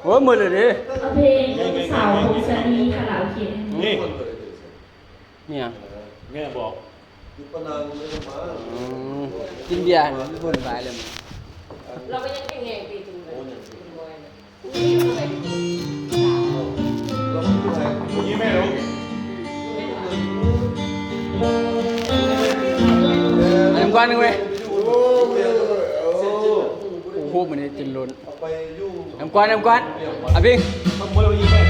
โอ้ยมือเลยดิเอาเพลงสาวของชานีคาราโอเกะ นี่ เนี่ย แม่บอก อยู่ปนานไม่ต้องมา กินเบียร์นี่บ่นหลายเลย เราก็ยังแข่งปีถึงเลยนี่อยู่ไหน เราไม่ได้ ยี่แม่รู้ อันน้ำก้อนหนึงเว้ย โอ้โห โอ้โหมันนี่จินล้น เอาไปยุ่ง น้ำก้อนอ่ะพิง ทำมือเรายี่แม่